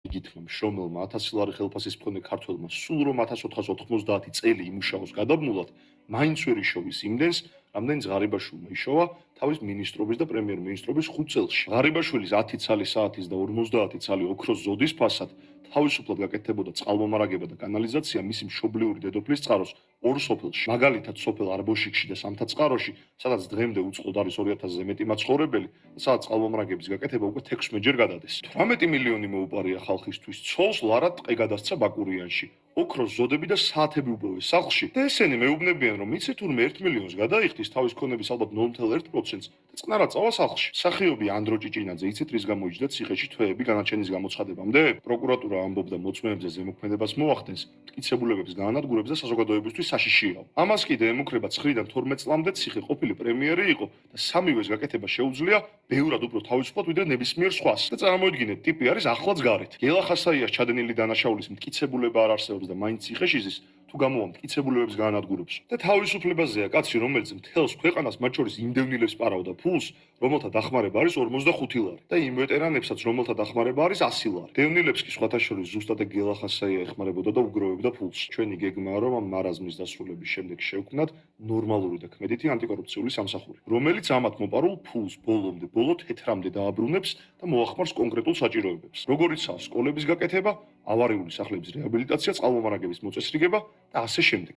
იგითმა მშრომელმა 1000 ლარი ხელფასის მქონე ქართველმა სულ რომ 1490 წელი იმუშაოს გადაბმულად, მაინც ვერ იშოვის იმდენს, რამდენიც ღარიბაშვილმა იშოვა თავის მინისტრობის და პრემიერ-მინისტრობის 5 წელში. ღარიბაშვილის 10 ცალი საათის და 50 ცალი ოქროს ზოდის ფასად თავისუფლად გაკეთებოდა წყალმომარაგება და კანალიზაცია მისი მშობლიური დედოფლის წყაროს ორ სოფელში. მაგალითად, სოფელ არბოშიკში და სამთაწყაროში, სადაც დღემდე უწყლოდ არის 2000-ზე მეტი მაცხოვრებელი, სადაც წყალმომარაგების გაკეთება უკვე 16-ჯერ გადადეს. 18 მილიონი მოუპარია ხალხისთვის ცოლს ლარად ტყე გადასცა ბაკურიანში. ოქროს ზოდები და საათები უბოვეს სახლში და ესენი მეუბნებიან, რომ იცი თურმე 1 მილიონს გადაიხდის თავის ქონების ალბათ 0.1%-ს და წყნარა წავა სახლში. მსახიობი ანდრო ჭიჭინაძე იცით რის გამოიჯდა ციხეში თვეები განაჩენის გამოცხადებამდე? პროკურატურა ამბობდა მოწმეებზე ზემოქმედებას მოახდენს, მტკიცებულებებს გაანადგურებს და საზოგადოებისთვის საშიშიაო. ამას კიდე ემუქრება 9-დან 12 წლამდე ციხე ყოფილი პრემიერი იყო და სამივეს გაკეთება შეუძლია ბევრად უფრო თავისუფლად ვიდრე ნებისმიერ სხვას. და წარმოიდგინეთ, ტიპი არის ახლაც გარეთ. გელა ხასაიას ჩადენილი დანაშაულის მტკიცებულება არ არსებობს და მაინც ციხეში ზის, თუ გამოვა მტკიცებულებებს გაანადგურებს. და თავისუფლებაზეა კაცი, რომელიც მთელს ქვეყანას, მათ შორის იმდევნილებს პარავდა ფულს, რომელთა დახმარება არის 45 ლარი და იმ ვეტერანებსაც, რომელთა დახმარება არის 100 ლარი. დევნილებს კი სხვათა შორის ზუსტად გელა ხასაია ეხმარებოდა და უგროვებდა ფულს. ჩვენი გეგმაა, რომ ამ მარაზმის დასრულების შემდეგ შევქმნათ ნორმალური და ქმედითი ანტიკორუფციული სამსახური, რომელიც ამათ მოპარულ ფულს ბოლო თეთრამდე დააბრუნებს და მოახმარს კონკრეტულ საჭიროებებს. როგორიცაა სკოლების გაკეთება, ავარიული სახლების რეაბილიტაცია, წყალმომარაგების მოწესრიგება და ასე შემდეგ.